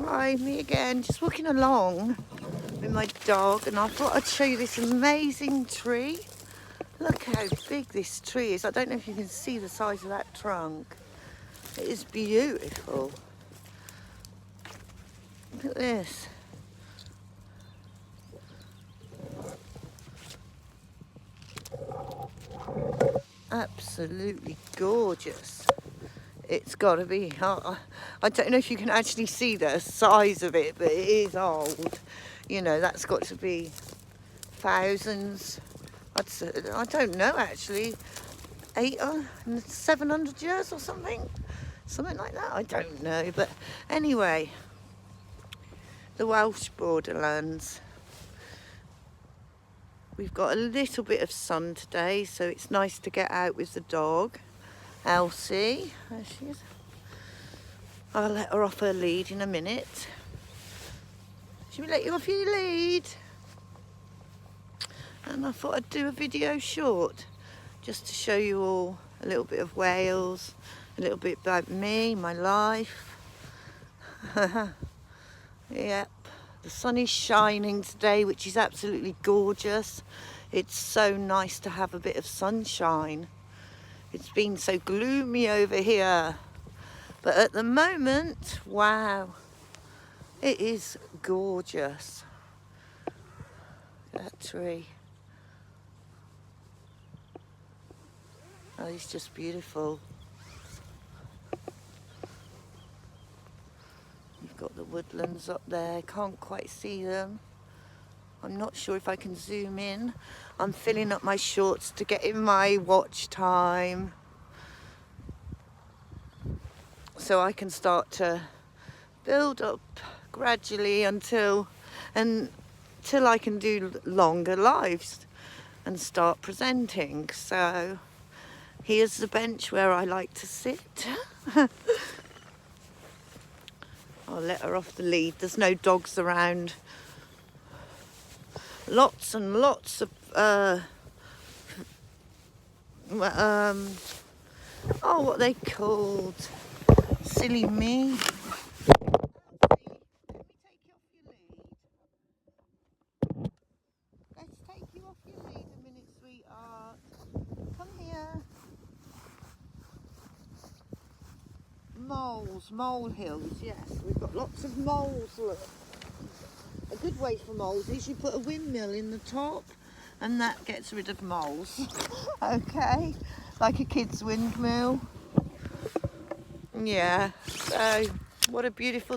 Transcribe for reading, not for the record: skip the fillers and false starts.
Hi, me again, just walking along with my dog, and I thought I'd show you this amazing tree. Look how big this tree is. I don't know if you can see the size of that trunk. It is beautiful. Look at this. Absolutely gorgeous. It's got to be, I don't know if you can actually see the size of it, but it is old. You know, that's got to be thousands. I don't know actually, 700 years or something like that. I don't know, but anyway, the Welsh borderlands. We've got a little bit of sun today, so it's nice to get out with the dog. Elsie, there she is. I'll let her off her lead in a minute. Should we let you off your lead? And I thought I'd do a video short just to show you all a little bit of Wales, a little bit about me, my life. Yep, the sun is shining today, which is absolutely gorgeous. It's so nice to have a bit of sunshine. It's been so gloomy over here, but at the moment, wow, it is gorgeous. Look at that tree. Oh, it's just beautiful. You've got the woodlands up there, can't quite see them. I'm not sure if I can zoom in. I'm filling up my shorts to get in my watch time, so I can start to build up gradually until I can do longer lives and start presenting. So here's the bench where I like to sit. I'll let her off the lead. There's no dogs around. Lots and lots of what are they called? Silly me. Let me take you off your lead. Let's take you off your lead a minute, sweetheart. Come here. Moles, molehills, yes. We've got lots of moles, look. A good way for moles is you put a windmill in the top and that gets rid of moles. Okay, like a kid's windmill. Yeah, so what a beautiful